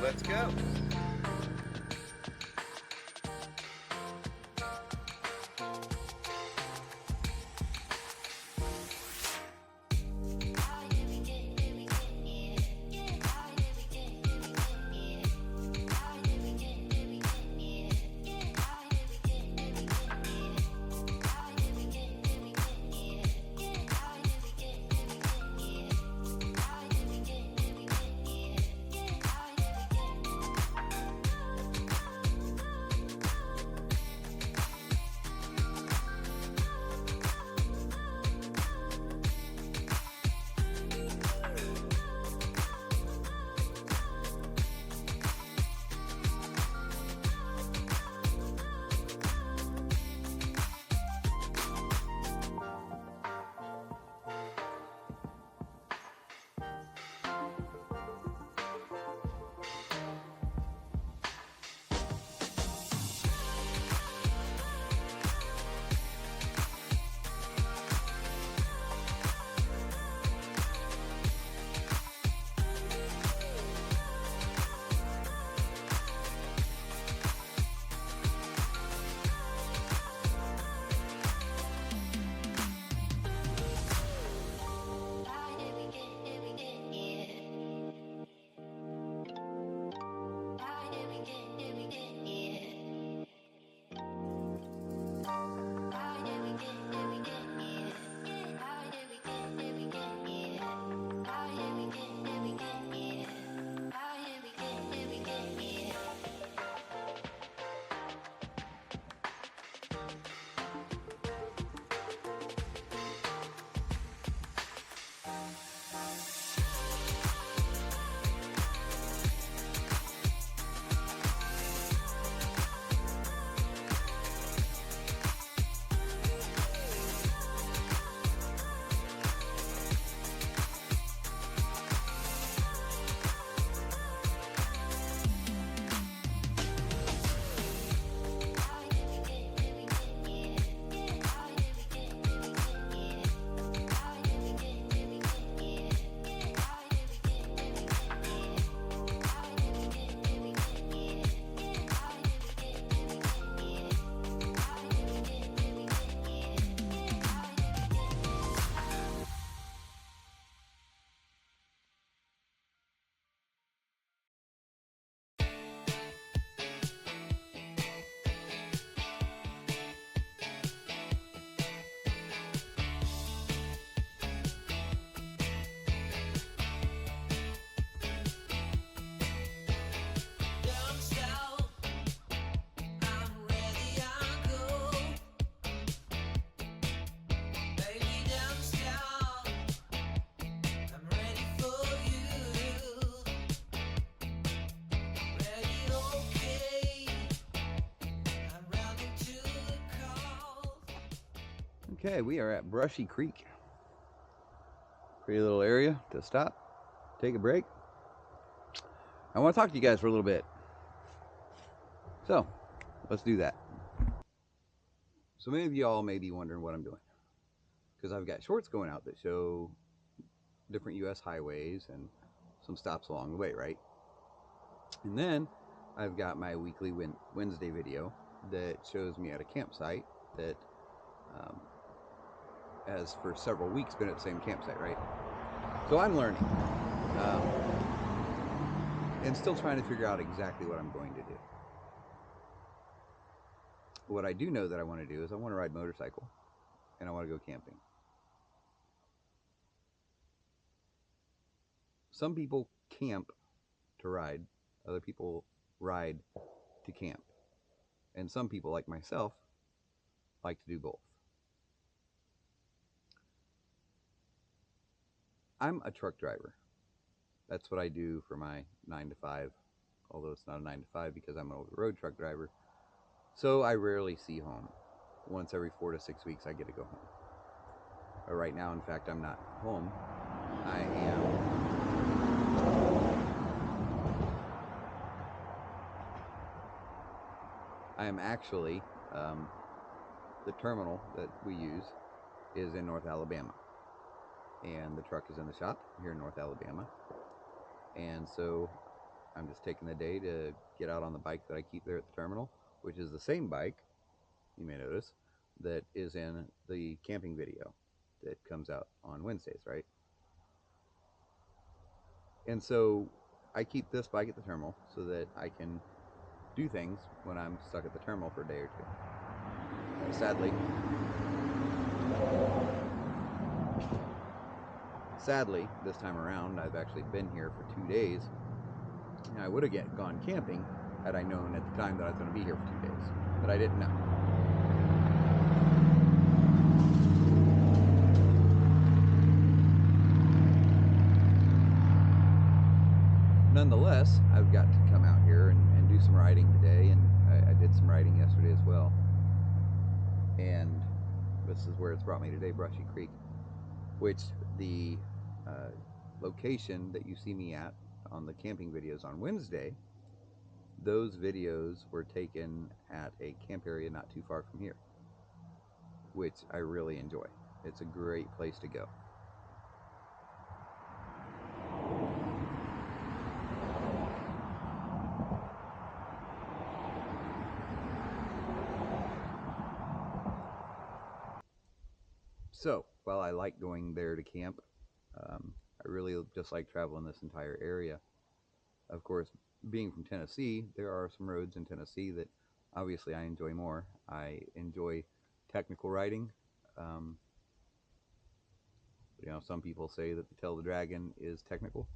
Let's go. Okay, we are at Brushy Creek. Pretty little area to stop, take a break. I want to talk to you guys for a little bit. So, let's do that. So many of y'all may be wondering what I'm doing. Because I've got shorts going out that show different US highways and some stops along the way, right? And then I've got my weekly Wednesday video that shows me at a campsite that has for several weeks been at the same campsite, right? So I'm learning and still trying to figure out exactly what I'm going to do. What I do know that I want to do is I want to ride motorcycle and I want to go camping. Some people camp to ride, other people ride to camp, and some people like myself like to do both. I'm a truck driver. That's what I do for my 9 to 5, although it's not a 9 to 5 because I'm an over-the-road truck driver. So I rarely see home. Once every 4 to 6 weeks I get to go home. But right now, in fact, I'm not home. I am actually, the terminal that we use is in North Alabama. And the truck is in the shop here in North Alabama. And so I'm just taking the day to get out on the bike that I keep there at the terminal, which is the same bike, you may notice, that is in the camping video that comes out on Wednesdays, right? And so I keep this bike at the terminal so that I can do things when I'm stuck at the terminal for a day or two. Sadly, this time around, I've actually been here for 2 days. And I would have gone camping had I known at the time that I was going to be here for 2 days, but I didn't know. Nonetheless, I've got to come out here and do some riding today, and I did some riding yesterday as well. And this is where it's brought me today, Brushy Creek, which the location that you see me at on the camping videos on Wednesday, those videos were taken at a camp area not too far from here, which I really enjoy. It's a great place to go. So, while I like going there to camp, I really just like traveling this entire area. Of course, being from Tennessee, there are some roads in Tennessee that obviously I enjoy more. I enjoy technical riding. You know, some people say that the Tail of the Dragon is technical.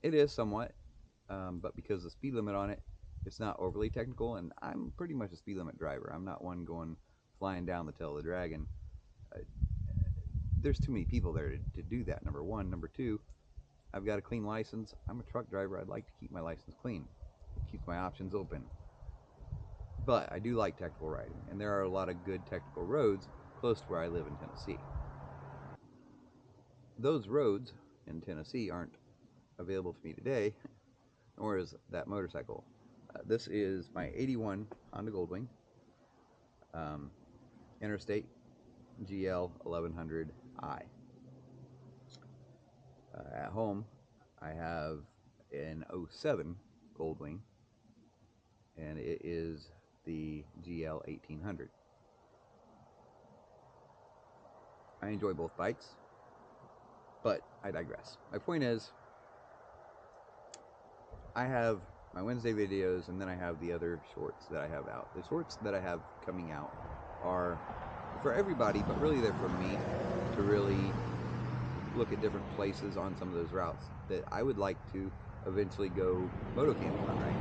It is somewhat, but because the speed limit on it, it's not overly technical, and I'm pretty much a speed limit driver. I'm not one going flying down the Tail of the Dragon. There's too many people there to do that, number one. Number two, I've got a clean license. I'm a truck driver. I'd like to keep my license clean. It keeps my options open. But I do like technical riding, and there are a lot of good technical roads close to where I live in Tennessee. Those roads in Tennessee aren't available to me today, nor is that motorcycle. This is my 81 Honda Goldwing, Interstate GL 1100i. At home, I have an 07 Goldwing, and it is the GL 1800. I enjoy both bikes, but I digress. My point is, I have my Wednesday videos, and then I have the other shorts that I have out. The shorts that I have coming out are for everybody, but really they're for me to really look at different places on some of those routes that I would like to eventually go moto camping on, right?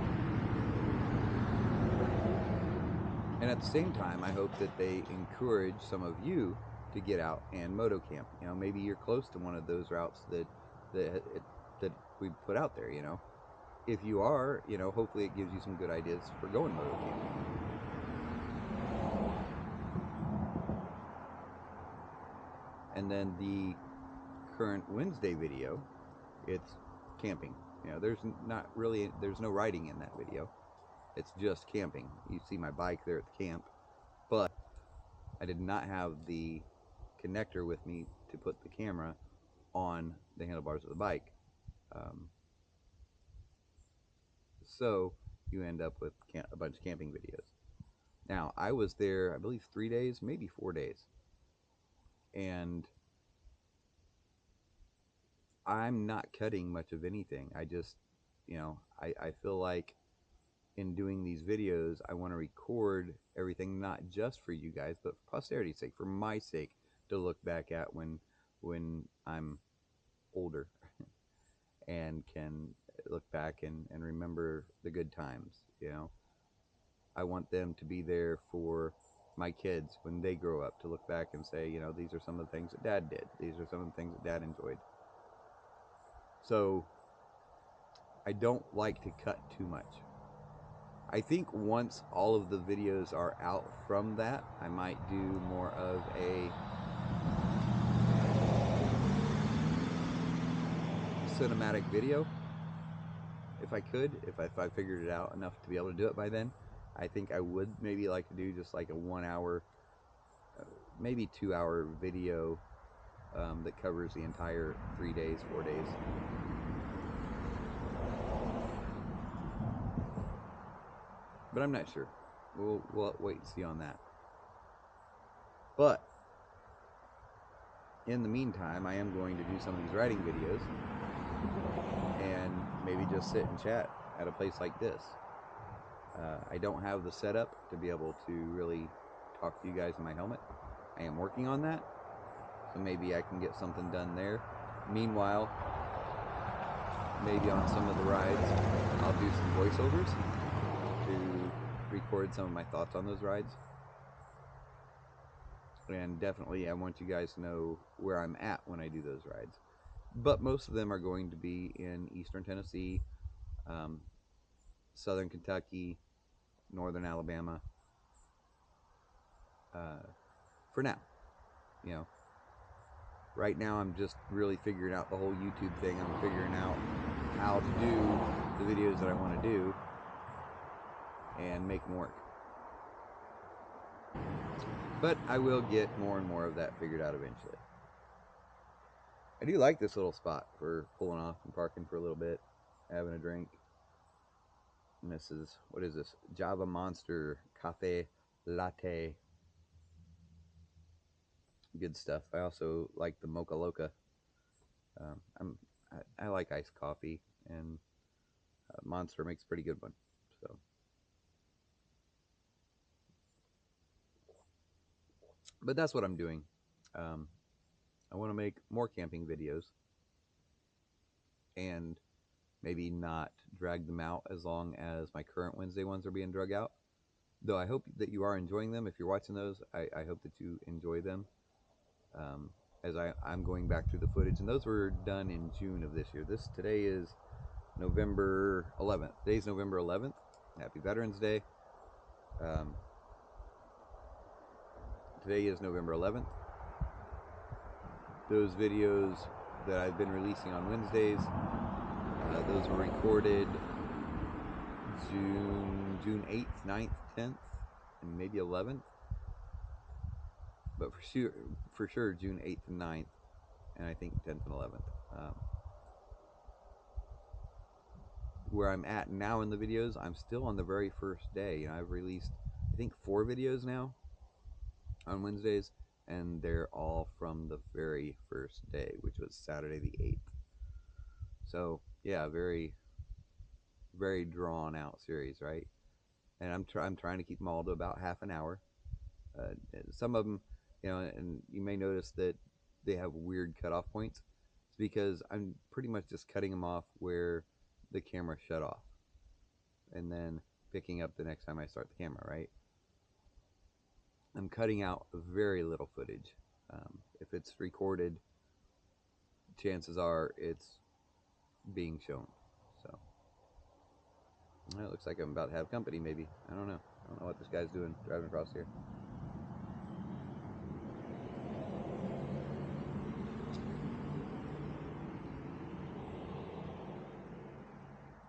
And at the same time, I hope that they encourage some of you to get out and moto camp. You know, maybe you're close to one of those routes that we put out there, you know. If you are, you know, hopefully it gives you some good ideas for going moto camping. And then the current Wednesday video, it's camping. You know, there's no riding in that video. It's just camping. You see my bike there at the camp, but I did not have the connector with me to put the camera on the handlebars of the bike. So you end up with a bunch of camping videos. Now, I was there, I believe 3 days, maybe 4 days. And I'm not cutting much of anything. I just, you know, I feel like in doing these videos, I want to record everything, not just for you guys, but for posterity's sake, for my sake, to look back at when I'm older and can look back and remember the good times, you know. I want them to be there for my kids when they grow up, to look back and say, you know, these are some of the things that Dad did. These are some of the things that Dad enjoyed. So I don't like to cut too much. I think once all of the videos are out from that, I might do more of a cinematic video. If I could, if I figured it out enough to be able to do it by then, I think I would maybe like to do just like a 1 hour, maybe 2 hour video that covers the entire 3 days, 4 days. but I'm not sure. We'll wait and see on that. But in the meantime, I am going to do some of these riding videos and maybe just sit and chat at a place like this. I don't have the setup to be able to really talk to you guys in my helmet. I am working on that, so maybe I can get something done there. Meanwhile, maybe on some of the rides, I'll do some voiceovers to record some of my thoughts on those rides. And definitely I want you guys to know where I'm at when I do those rides. But most of them are going to be in Eastern Tennessee, Southern Kentucky, Northern Alabama, for now. You know, right now I'm just really figuring out the whole YouTube thing. I'm figuring out how to do the videos that I want to do and make them work. But I will get more and more of that figured out eventually. I do like this little spot for pulling off and parking for a little bit, having a drink. And this is, what is this? Java Monster Cafe Latte. Good stuff. I also like the Mocha Loca. I like iced coffee, and Monster makes a pretty good one. So, but that's what I'm doing. I want to make more camping videos, and maybe not drag them out as long as my current Wednesday ones are being drug out. Though I hope that you are enjoying them. If you're watching those, I hope that you enjoy them. As I'm going back through the footage, and those were done in June of this year. Today is November 11th. Today's November 11th. Happy Veterans Day. Today is November 11th. Those videos that I've been releasing on Wednesdays, those were recorded June 8th, 9th, 10th, and maybe 11th. But for sure June 8th and 9th, and I think 10th and 11th. Where I'm at now in the videos, I'm still on the very first day. You know, I've released, I think, 4 videos now on Wednesdays, and they're all from the very first day, which was Saturday the 8th. So yeah, very, very drawn out series, right? And I'm trying to keep them all to about half an hour. Some of them, you know, and you may notice that they have weird cutoff points. It's because I'm pretty much just cutting them off where the camera shut off, and then picking up the next time I start the camera, right? I'm cutting out very little footage. If it's recorded, chances are it's being shown. So, well, it looks like I'm about to have company, maybe. I don't know. I don't know what this guy's doing driving across here.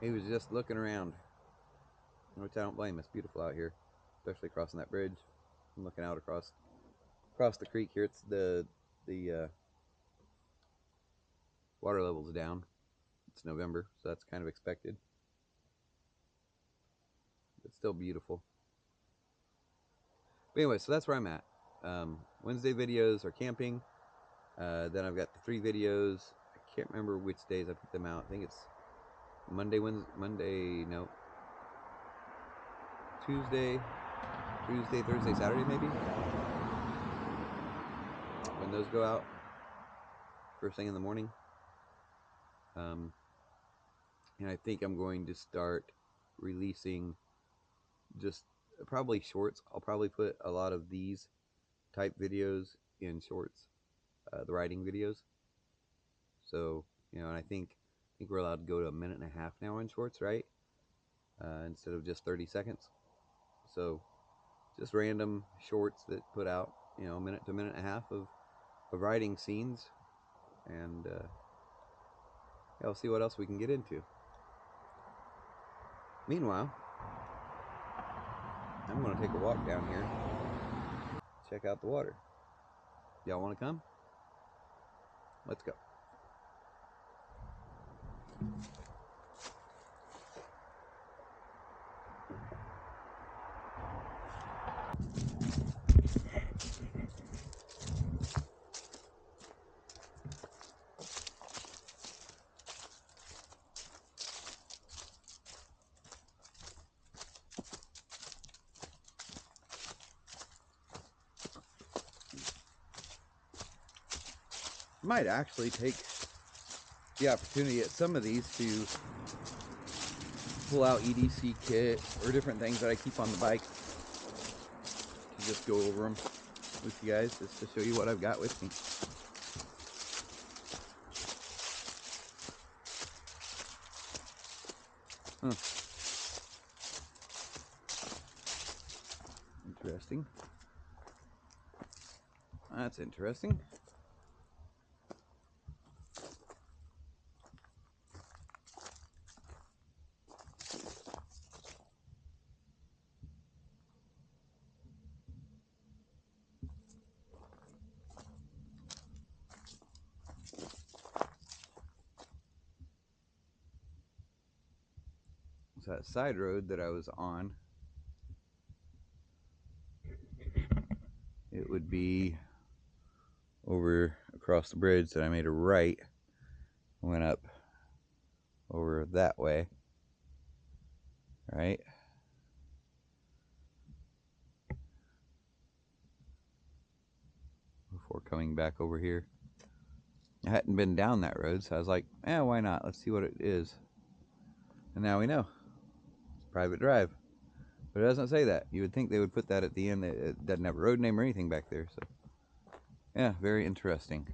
He was just looking around, which I don't blame. It's beautiful out here, especially crossing that bridge. I'm looking out across the creek here. It's the water level's down. It's November, so that's kind of expected. It's still beautiful. But anyway, so that's where I'm at. Wednesday videos are camping. Then I've got the 3 videos. I can't remember which days I put them out. I think it's Tuesday, Thursday, Saturday, maybe. When those go out, first thing in the morning. And I think I'm going to start releasing just probably shorts. I'll probably put a lot of these type videos in shorts, the riding videos. So, you know, and I think we're allowed to go to 1.5 minutes now in shorts, right? Instead of just 30 seconds. So just random shorts that put out, you know, 1 minute to 1.5 minutes of riding scenes, and yeah, we'll see what else we can get into. Meanwhile, I'm going to take a walk down here, check out the water. Y'all want to come? Let's go. Might actually take the opportunity at some of these to pull out EDC kit or different things that I keep on the bike to just go over them with you guys, just to show you what I've got with me. Interesting. That's interesting. So that side road that I was on, it would be over across the bridge that I made a right, went up over that way, right? Before coming back over here. I hadn't been down that road, so I was like, why not? Let's see what it is. And now we know. It's private drive. But it doesn't say that. You would think they would put that at the end. It doesn't have a road name or anything back there. So, yeah, very interesting.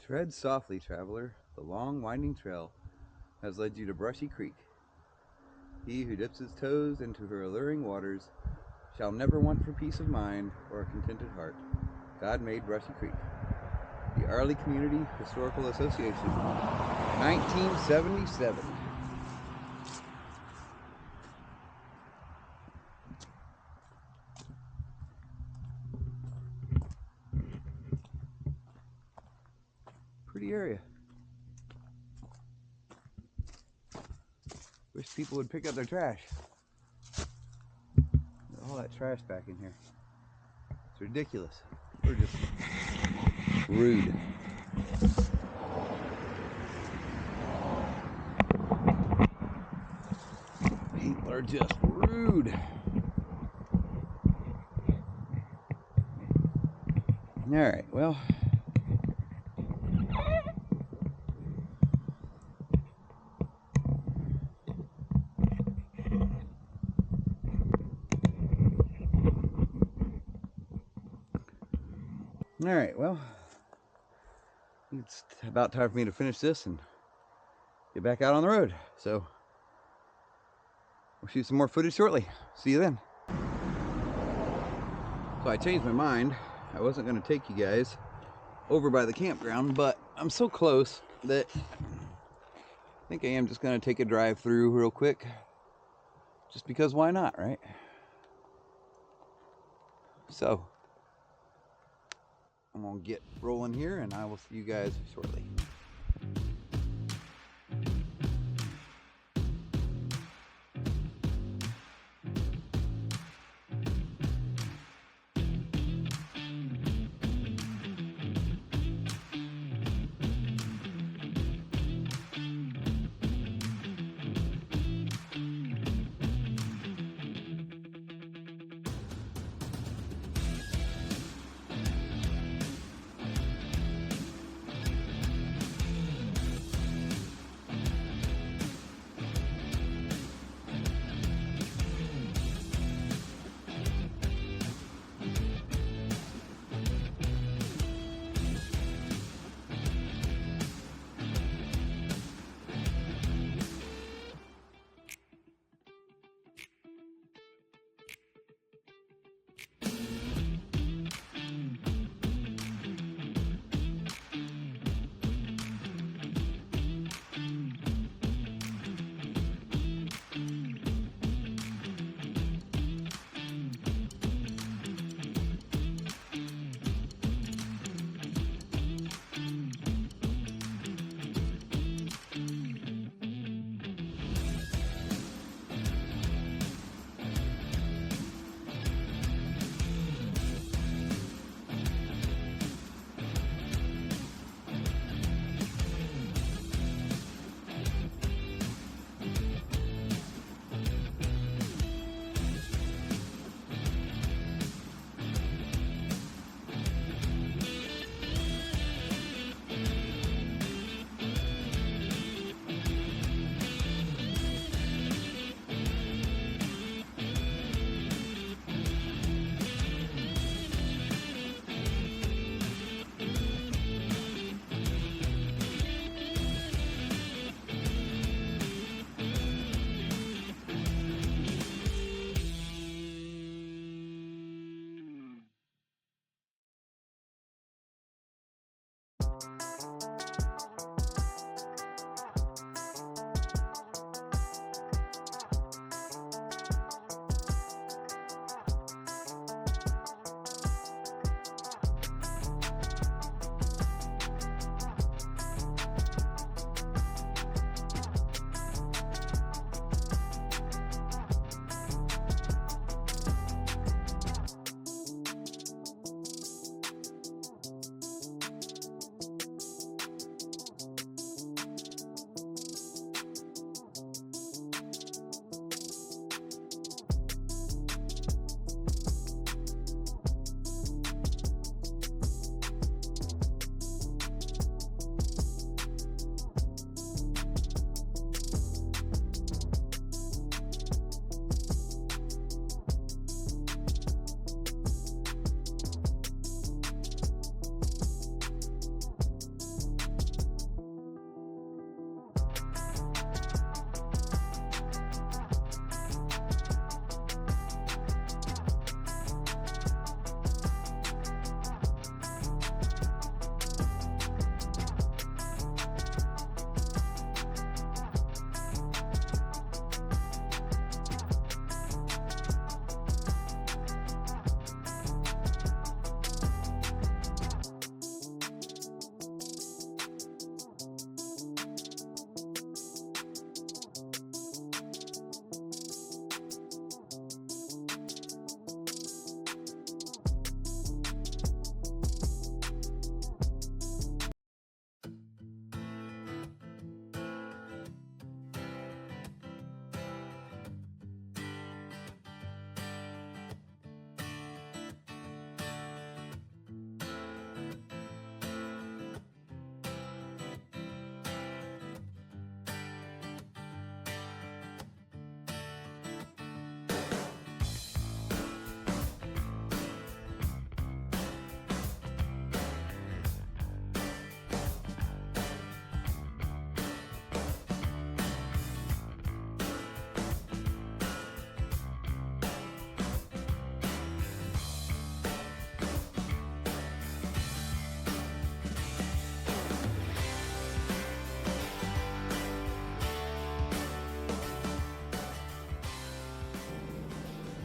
Tread softly, traveler. The long, winding trail has led you to Brushy Creek. He who dips his toes into her alluring waters shall never want for peace of mind or a contented heart. God made Brushy Creek. The Arley Community Historical Association, 1977. Pretty area. Wish people would pick up their trash. All that trash back in here. It's ridiculous. We're just rude. People are just rude. Alright, well. Alright, well. It's about time for me to finish this and get back out on the road. So, we'll shoot some more footage shortly. See you then. So I changed my mind. I wasn't going to take you guys over by the campground, but I'm so close that I think I am just going to take a drive through real quick. Just because why not, right? So, I'm going to get rolling here and I will see you guys shortly.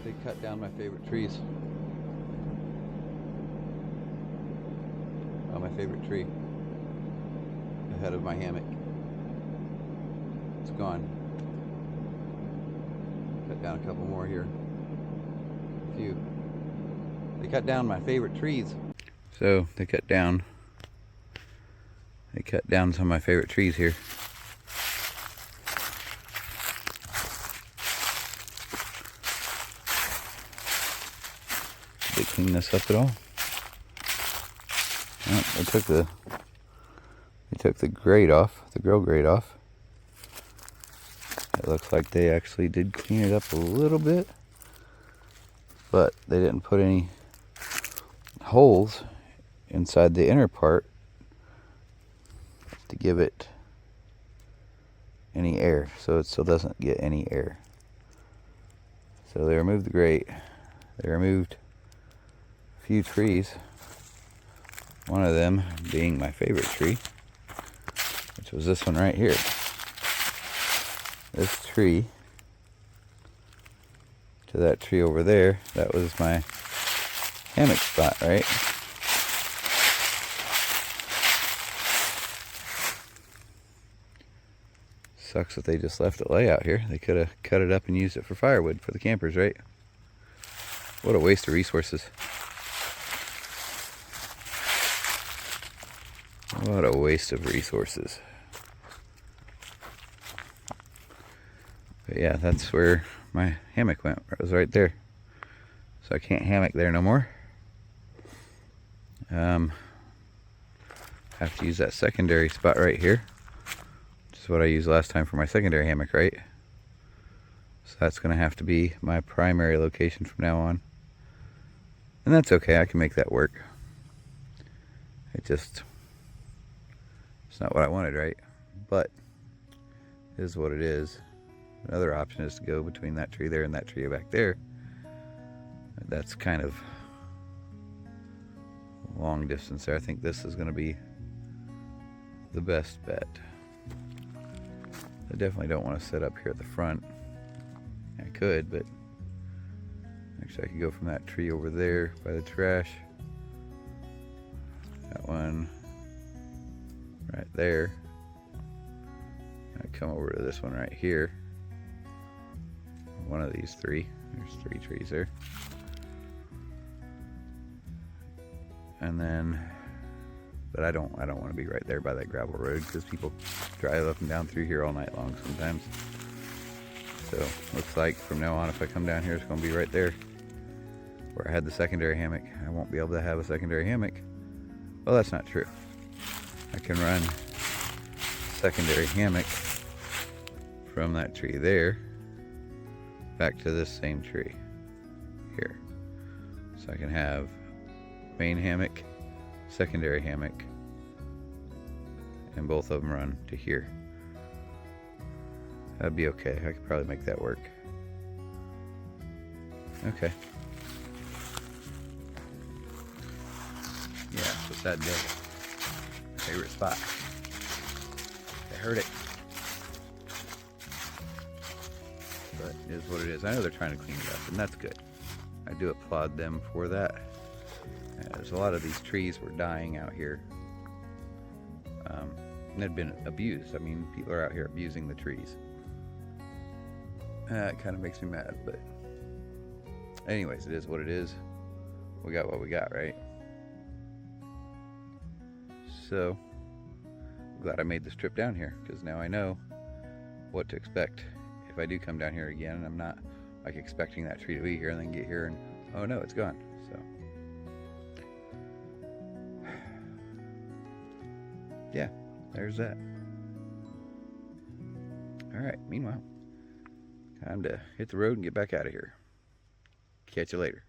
They cut down my favorite trees. Oh, my favorite tree ahead of my hammock. It's gone. Cut down a couple more here. A few. They cut down my favorite trees. So they cut down some of my favorite trees here. Did they clean this up at all? Oh, they took the grate off, the grill grate off. It looks like they actually did clean it up a little bit, but they didn't put any holes inside the inner part to give it any air, so it still doesn't get any air. So they removed the grate. They removed a few trees, one of them being my favorite tree, which was this one right here. This tree to that tree over there, that was my hammock spot, right? Sucks that they just left it lay out here. They could have cut it up and used it for firewood for the campers, right? What a waste of resources. What a waste of resources. But yeah, that's where my hammock went. It was right there. So I can't hammock there no more. Have to use that secondary spot right here, which is what I used last time for my secondary hammock, right? So that's going to have to be my primary location from now on. And that's okay, I can make that work. It's not what I wanted, right? But it is what it is. Another option is to go between that tree there and that tree back there. That's kind of long distance there. I think this is going to be the best bet. I definitely don't want to set up here at the front. I could, but actually I could go from that tree over there by the trash. That one right there. I come over to this one right here. One of these three. There's 3 trees there. And then, but I don't want to be right there by that gravel road because people drive up and down through here all night long sometimes. So looks like from now on, if I come down here, it's going to be right there where I had the secondary hammock. I won't be able to have a secondary hammock. Well, that's not true. I can run secondary hammock from that tree there back to this same tree here. So I can have main hammock, secondary hammock, and both of them run to here. That'd be okay. I could probably make that work. Okay. Yeah, so it's that day. Favorite spot. I heard it. But it is what it is. I know they're trying to clean it up, and that's good. I do applaud them for that. There's a lot of these trees were dying out here. And they'd been abused. I mean, people are out here abusing the trees. It kind of makes me mad, but anyways, it is what it is. We got what we got, right? So, I'm glad I made this trip down here, because now I know what to expect if I do come down here again, and I'm not like expecting that tree to be here and then get here and oh no, it's gone. So yeah, there's that. Alright, meanwhile, time to hit the road and get back out of here. Catch you later.